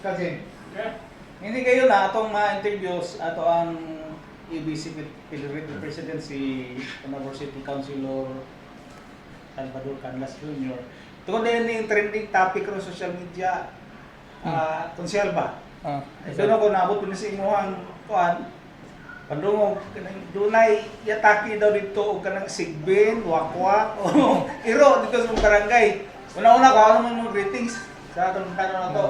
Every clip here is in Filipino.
Kasi, hindi kayo na atong mga interviews ato ang EBC Philippine President si Honorable City Councilor Salvador Canlas Jr. Tungkol na yun yung trending topic ro social media, konsyal ba? Ito na ko naabot ko na sa imuhang kuan. Pandungog, dunay yataki daw dito o kanang sigbin, wakwak, o iro dito sa barangay. Una-una ko, ano man yung greetings sa atong tanong na to.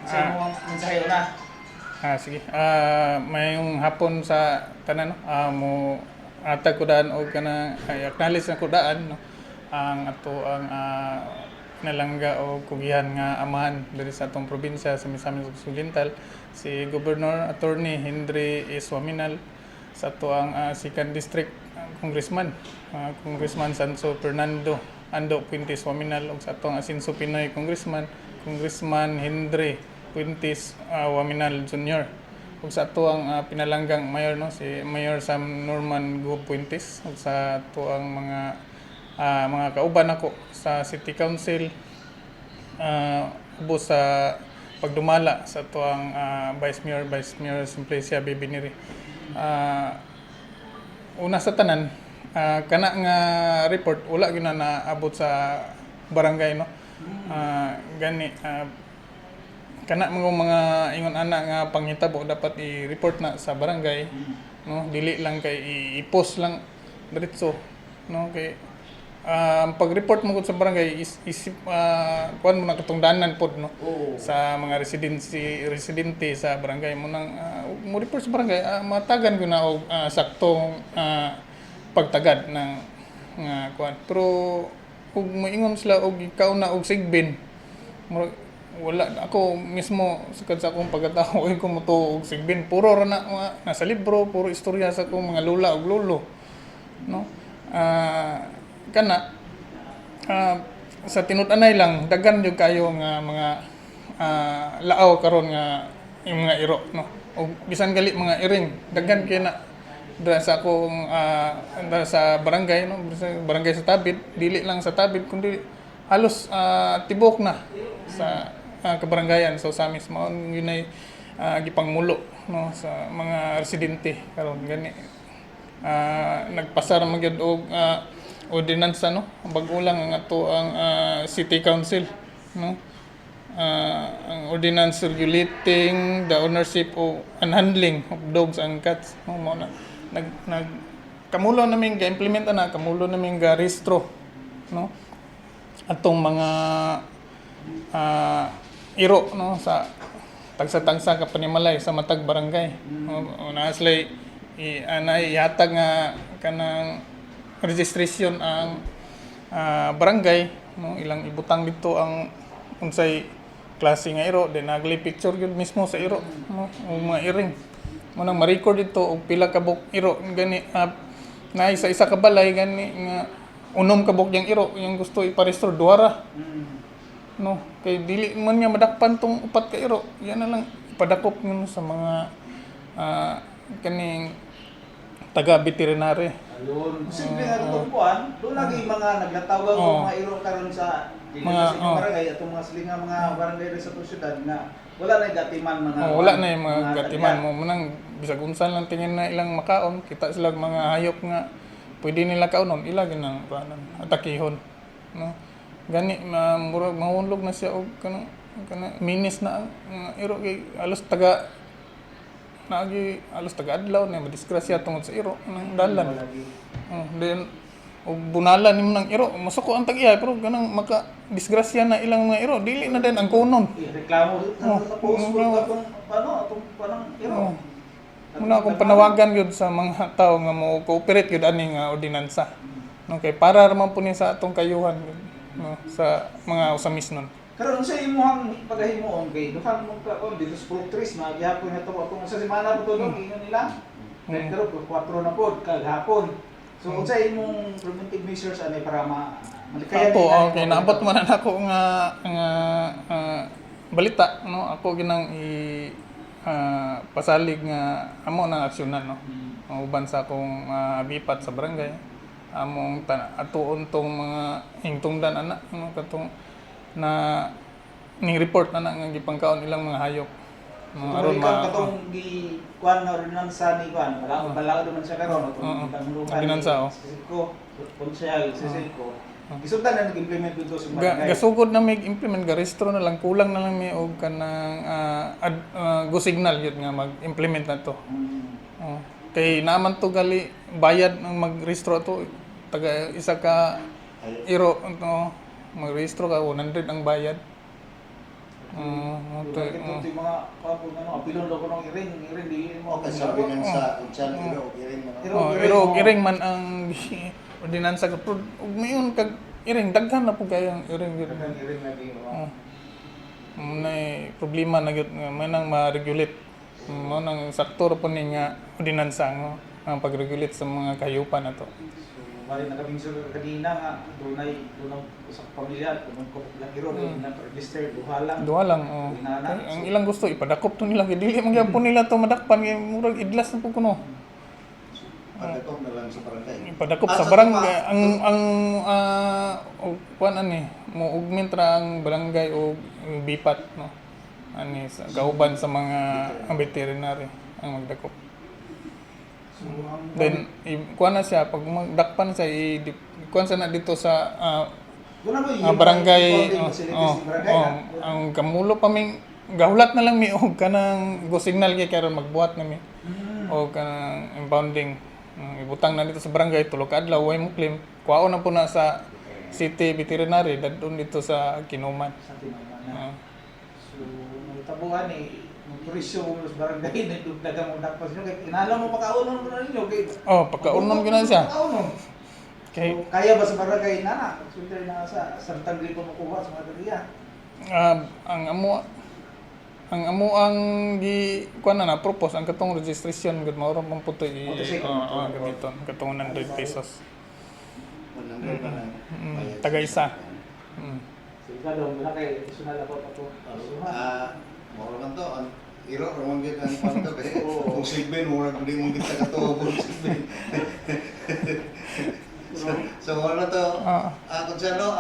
Sa imuhang mensahe na. Sige. Mayong hapon sa tanan, mo atag ko daan o kana acknowledge na ko daan, no? Ang ato ang nalangga o kugihan nga amahan diri sa atong probinsya sa Misamis Occidental, si Governor Attorney Henry Iswaminal, sa ato ang second district congressman, Congressman Sanso Fernando Ando Puentes Waminal, ug sa atong Asinso Pinoy Congressman Henry Puentes Waminal Jr. ug sa ato ang pinalanggang mayor, no, si Mayor Sam Norman Go Puentes, ug sa ato ang mga kauban ako sa City Council, ubos sa pagdumala sa ato ang Vice Mayor Simplicia Bibiniri. Una sa tanan, kana nga report wala gyud na naabot sa barangay, no. Gani kana mga ingon ana nga panghitabo dapat i-report na sa barangay, no, dili lang kay i-post lang diretso, no, kay pag-report mo sa barangay isip kuan mo na katungdanan pod, no, sa mga residente sa barangay mo nang mo report sa barangay, matagan ko na og saktong pagtagad ng nga kuan. Pero ug moingon sila og ikaw na og sigbin, wala ako mismo sa akong pagkatao ko muto og sigbin, puro ra na nasa libro, puro istorya sa akong mga lola ug lolo, no. Kana sa tinud-anay lang daghan jud kayo nga mga laaw karon nga yung mga iro, no, o bisan gali mga iring daghan kay na dra sa akong sa barangay, no, sa barangay sa Tabid, dili lang sa Tabid kundi halos tibok na sa kabarangayan. So sa mismo yun ay gipangmulo, no, sa mga residente karon gani. Nagpasar magyud og ordinansa, no, bag-o lang ang ato ang City Council, no, ang ordinance regulating the ownership of and handling of dogs and cats, no, mo na kamulo namin ga-implement na kamulo namin ga rehistro, no, atong mga iro, no, sa tagsa-tagsa ka panimalay sa matag barangay, no, una slay ihatag nga kanang registration ang barangay, no, ilang ibutang dito ang unsay klase nga iro, then nagli picture gyud mismo sa iro, no, o mga iring mo nang ma-record dito og pila ka buk iro gani, na isa ka balay gani nga unom ka buk yang iro yang gusto iparehistro duara, no, kay dili man nga madakpan tong upat ka iro, yan na lang ipadakop nyo sa mga kaning taga-veterinary. Ayun, simple nga itong kuan, doon lagi mga naglatawag ng mga iro karon sa mga barangay, atong mga silinga mga barangay sa syudad nga wala na gatiman mga wala na yung mga gatiman mo nang bisag unsan lang tingin na ilang makaon, kita sila mga hayop nga pwede nila kaunon, ilagi nang kuanan atakihon, no, gani mahulog na siya og kana minis na ang iro kay alos taga adlaw na madisgrasya tungod sa iro ng dalan. Then og bunalan nimo ng iro masuko ang tag-iya, pero ganang maka disgrasya na ilang mga iro dili na din ang kunon. Reklamo sa post atong atong panang iro. Muna akong panawagan yun sa mga tao nga mo cooperate yun ani nga ordinansa, no, kay para raman po ni sa atong kayuhan, no, sa mga usamis nun. Karon sa imuhang pagahimoon kay duhan mo ka on dito sa Pultris na gihapon na to atong sa semana po to ingon nila. Pero 4 na pod kagahapon. So unsa imong preventive measures ani para malikayan ako okay naabot man ako nga balita, no, ako ginang pasalig nga amo nang aksyonan, no, uban sa akong bipat sa barangay among atuon tong mga hingtungdan ana, no, katong na ning report na nga gipangkaon ilang mga hayop. Aron katong gi kuan na ordinansa ni kuan, bala naman siya karon ordinansa ko konsyal ko. Gisundan na nag-implement dito sa barangay. Gasugod na may implement registro na lang, kulang na lang may og kanang go signal yun nga mag-implement na to. Kay naman to gali bayad ng mag-registro to taga isa ka iro no mag-registro ka 100 ang bayad. Ito mga kapag apilon daw ko ng iring di mo. Okay, sabi ng sa konsyal, iring man. Iro iring man ang ordinansa ka pero mayon kag iring daghan na po kay ang iring gyud. Iring lagi. May problema na gyud nga may nang ma-regulate. Mo nang sakto ra po ni nga ordinansa ang pag-regulate sa mga kahayupan nato. Bali nakabingso kanina nga dunay sa pamilya kung ko lang iro na register duha lang. Ang ilang gusto ipadakop to nila kay dili man gyapon nila to madakpan kay murag idlas na po kuno. Padakop na lang sa barangay. Ipadakop sa barangay ang kuan ani mo augment ra ang barangay o bipat no. Ani sa kauban sa mga veterinary ang magdakop. Then, kuha na siya, pag magdakpan siya, kuha siya na dito sa barangay. Ang kamulo pa may, gahulat na lang may og kanang go signal kay karon magbuhat na may. O kanang impounding. Ibutang na dito sa barangay, tulog adlaw, way mo claim. Kuha na po na sa city veterinary, dadun dito sa Kinuman. Sa Kinuman. So, nagtabuhan presyo mo sa barangay na dugdagan mo dakpas nyo kay kinala mo pakaunon mo na ninyo kay pakaunon gina siya kay kaya ba sa barangay na sultir na sa santang lipo mo kuha sa mga diriya ang amo ang gi kuan na propose ang katong registration gud mao ra pang putoy gamiton katong 100 pesos 100 na lang. Taga isa. So ikaw daw mula kay personal ako pa Moro man to, iro ramon gyud ang kwarto kay kung sigben mura hindi mo kita katuo kung sigben. So ano to? Kung sino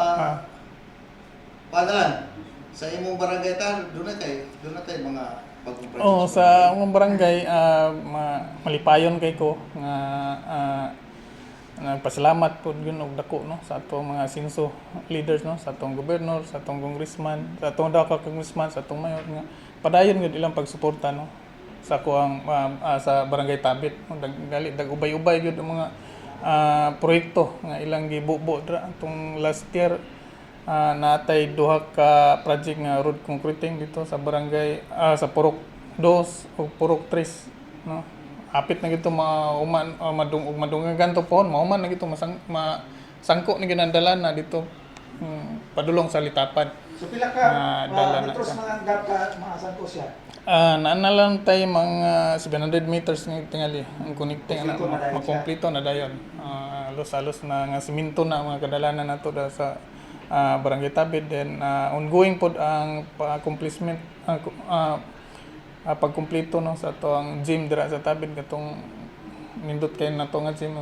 padalan sa imong barangay ta doon na tay mga bagong sa among barangay malipayon kay ko nga nagpasalamat po yun og dako no sa atong mga sinso leaders no sa atong gobernador, sa atong congressman, sa atong dako congressman, sa atong mayor nga padayon gud ilang pagsuporta no sa kuang sa barangay Tabit no ubay-ubay gud ang mga proyekto nga ilang gibubo dra atong last year natay duha ka project nga road concreting dito sa barangay sa Purok 2 ug Purok 3 no apit na gito madungagan to pohon mauman na gito masangko ni ginandalan na dito padulong sa litapan. So pila ka metros mga mga sangko siya? Naanalan tayo mga 700 meters ni tingali ang connecting na makompleto na dayon. Alos na nga simento na mga kadalanan nato da sa barangay Tabid then ongoing pod ang accomplishment pagkumpleto no sa to ang gym dira sa Tabid katong nindot kay nato nga gym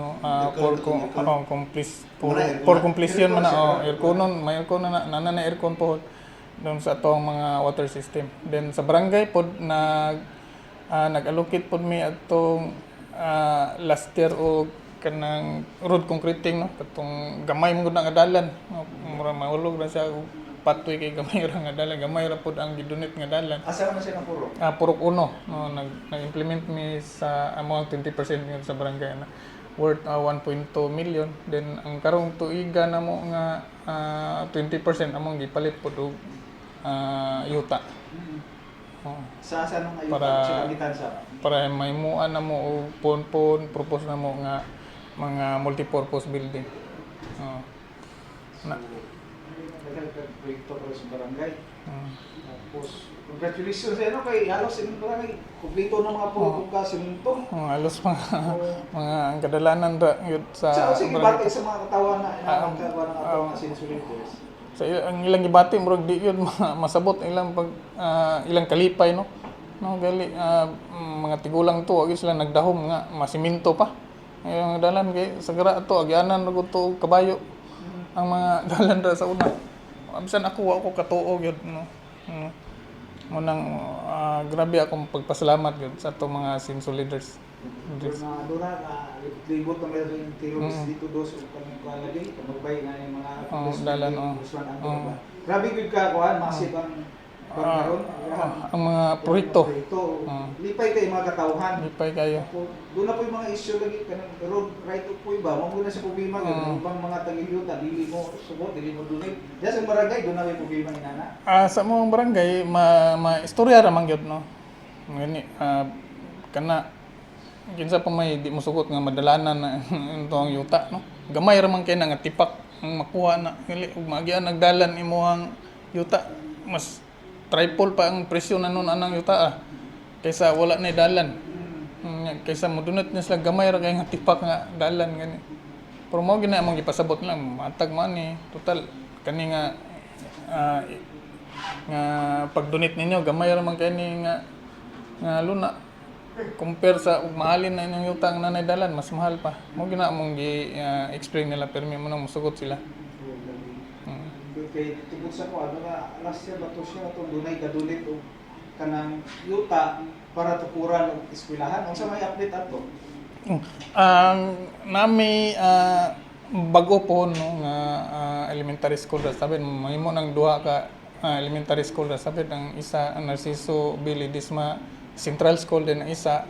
for completion man na airconon may aircon na aircon po doon sa atong mga water system. Then sa barangay pod nag-allocate pod mi atong last year o kanang road concreting no katong gamay mo gud nga dalan mura mahulog na siya patoy kay gamay ra nga dalan gamay ra pod ang gidonate nga dalan. Asa man siya ng purok? Purok 1 no nag-implement mi sa amount 20% yun sa barangay na worth 1.2 million then ang karong tuiga na mo nga 20% among gipalit pod og yuta. Sa nung ayuta sa kagitan sa para may muan na mo og pon propose na mo nga mga multipurpose building. Proyekto para sa barangay. Tapos, congratulations sa kay halos sa barangay. Kumpleto ng mga purok ka simento. Halos mga ang kadalanan ra yun sa sige bakit sa mga katawan na nakakawa ng atong sensoritors. Sa ang ilang gibati murag di yun masabot ilang pag ilang kalipay no. No gali mga tigulang to agi sila nagdahom nga masiminto pa. Yung dalan kay sagara ato agyanan ra gud to kabayo. Ang mga dalan ra sa una. Amsan ako katuo gyud no. Munang grabe akong pagpasalamat gyud sa ato mga Sinso leaders. Na dura na libot na meron tiro dito dos o kanang quality pagbay nga yung mga dalan, grabe gud ka kuan masip ang karon Ang mga proyekto. lipay kay mga katawhan Lipay kayo. doon na po yung mga issue lagi kanang road right of po ba mo na sa problema yung ibang mga tagiliota dili mo subot dili mo dunay diya sa barangay doon na may problema ni nana Sa mga barangay istorya ra man gyud no. Ngani kana kinsa pa may di mo sugot nga madalanan na ito ang yuta no. Gamay ra man kay nga tipak ang makuha na dili ug magian nagdalan imuhang yuta mas triple pa ang presyo nanon anang yuta kaysa wala na dalan. Kaysa modunot niya sila gamay ra kay nga tipak nga dalan gani. Pero mo gina among gipasabot lang matag man ni total kani nga pag-donate ninyo gamay ra man kay ni nga luna compare sa mahalin na inyong utang nanay dalan mas mahal pa mo gina among gi-explain nila pero may mo nang musugot sila. Kay tungkol sa ko nga last year bato siya to dunay gadulit o kanang yuta para tukuran og eskwelahan unsa may update ato nami bago po no nga elementary school ra sabi mahimo nang duha ka elementary school ra sabi ang isa ang Narciso B. Ledesma Central School din ang isa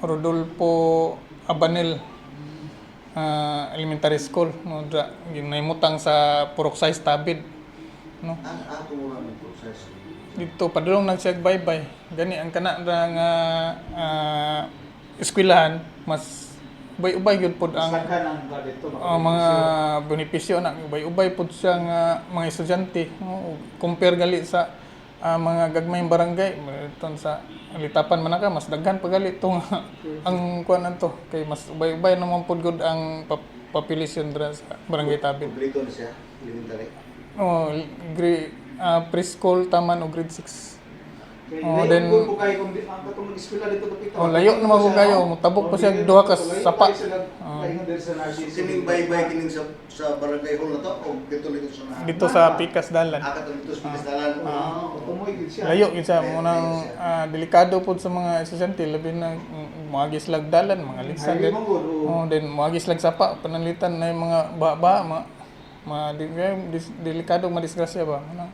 Rodolfo Abanel Elementary School no ginaymutang sa Purok Size Tabid no Ang ato mo lang yung proseso. dito padulong nagsiagbaybay gani ang kana ra nga eskwelahan mas ubay-ubay gyud pod ang sangkan ang dito mga benepisyo na ubay-ubay pod siya nga mga estudyante no compare gali sa mga gagmayng barangay ton sa litapan man ka mas daghan pa gali tong ang kuan anto kay mas ubay-ubay naman pod gud ang population dra sa barangay Tabid. Kompleto na siya, elementary. Preschool taman o grade 6. then ko kay kung ang katong eskwela dito kapita layo naman ko kayo mutabok pa siya duha ka sapa. Sining baybay kining sa barangay hall na to o dito sa Dito sa Pikas Dalan. Katong dito sa Pistalan. tumoy gid siya Layo gid sa munang delikado pod sa mga estudyante labi na moagi slag dalan mga ligsan din. Then moagi slag sapa panalitan na yung mga delikado madisgrasya ba munang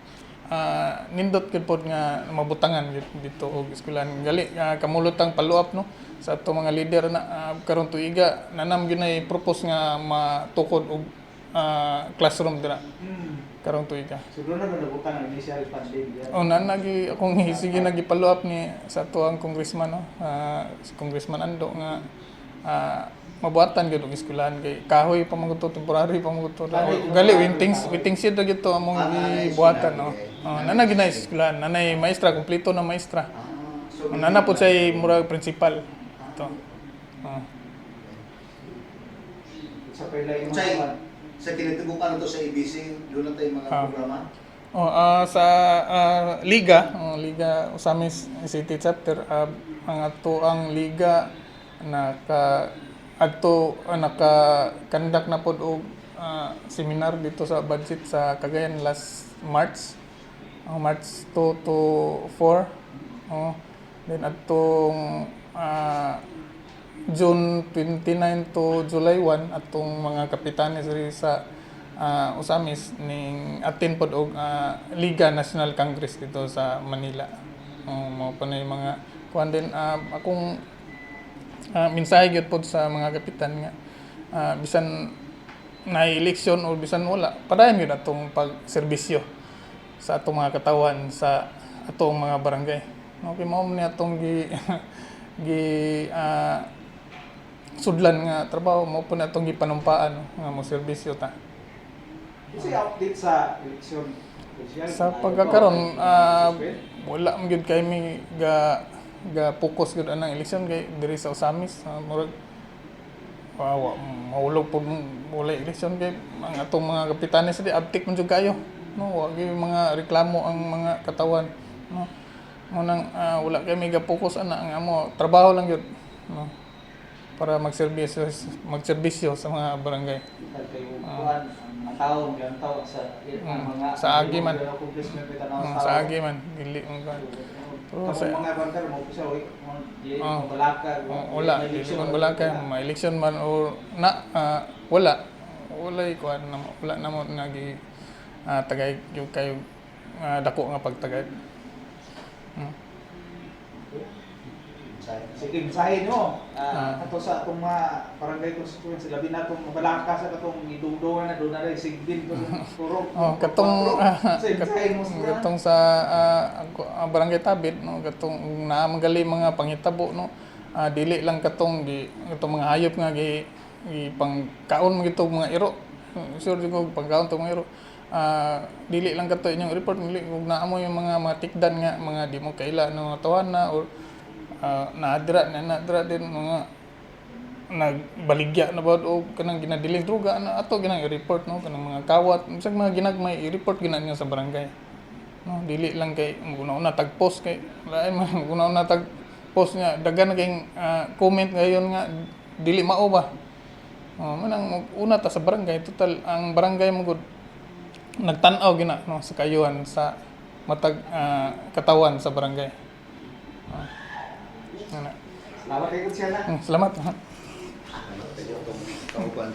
nindot gid pod nga mabutangan dito og eskwelahan gali kamulotang follow-up no sa ato mga leader na karon tuiga nanam gyud nay propose nga matukod og classroom dira karong tuiga. So doon na nabutan ang initial funding yan. Nanagi akong sige nagi-follow up ni sa ato ang congressman no si Congressman Ando nga mabuhatan gyud og eskwelahan kay kahoy pa man to temporary pa man to gali waiting seed ra gyud to among gibuhatan no. Nanay ginay eskwelahan nanay maestra kompleto na maestra. Nana po say murag principal to. Sa pilay mo Sa kinatubukan to sa ABC, doon na tayo mga programa. Sa liga Usamis City Chapter ang ato ang liga naka-conduct na pod og seminar dito sa budget sa Cagayan last March 2 to 4 then atong June 29 to July 1 atong mga kapitanes sa Usamis ning attend pod og Liga National Congress dito sa Manila. Mao pa na yung mga kuan din akong mensahe gyud pod sa mga kapitan nga bisan na eleksyon o bisan wala padayon gyud atong pagserbisyo sa atong mga katawan sa atong mga barangay. Okay mao ni atong sudlan nga trabaho mo po na itong gipanumpaan nga mo serbisyo ta. Kasi update sa eleksyon. Sa pagkakaroon wala man gyud kay mi ga focus gyud anang eleksyon kay diri sa Usamis murag maulog po wala eleksyon kay ang atong mga kapitanes di uptick man jud kayo no wa gyud mga reklamo ang mga katawan no mo nang wala kay mi ga focus ana nga mo trabaho lang gyud no. para magserbisyo sa mga barangay. Kayo kuan ang taon yan taon sa mga Sa agi man. accomplishment kita na Sa agi man dili mo kan. Pero Kapag sa mga bantar mo sa di Oh. balaka wala, dili man wala kay may election man o na wala. Kuan na wala na mo nagi tagay yung kayo dako nga pagtagay. Sige, basahin nyo. Ato sa atong mga barangay constituency, labi na itong mabalaka sa itong idungdungan na doon na rin sigbin ko puro. Katong Basahin mo sila. katong sa barangay Tabid no katong naamagali mga panghitabo no dili lang katong katong mga hayop nga gi pangkaon mo gito mga iro. Sure ko pangkaon to mga iro. Dili lang kato inyong report dili kung naamo yung mga tikdan nga mga di mo kaila no tawan na or naadra din mga nagbaligya na ba o kanang ginadiling druga na ato ginang i-report no kanang mga kawat bisag mga ginagmay i-report ginang sa barangay no dili lang kay una tag post kay lain man una tag post nga daghan na kay comment ngayon nga dili mao ba manang una ta sa barangay total ang barangay mo gud nagtan-aw gina no sa kayuhan sa matag katawan sa barangay. Salamat kayo siya na. Salamat. Ano, kayo itong kauban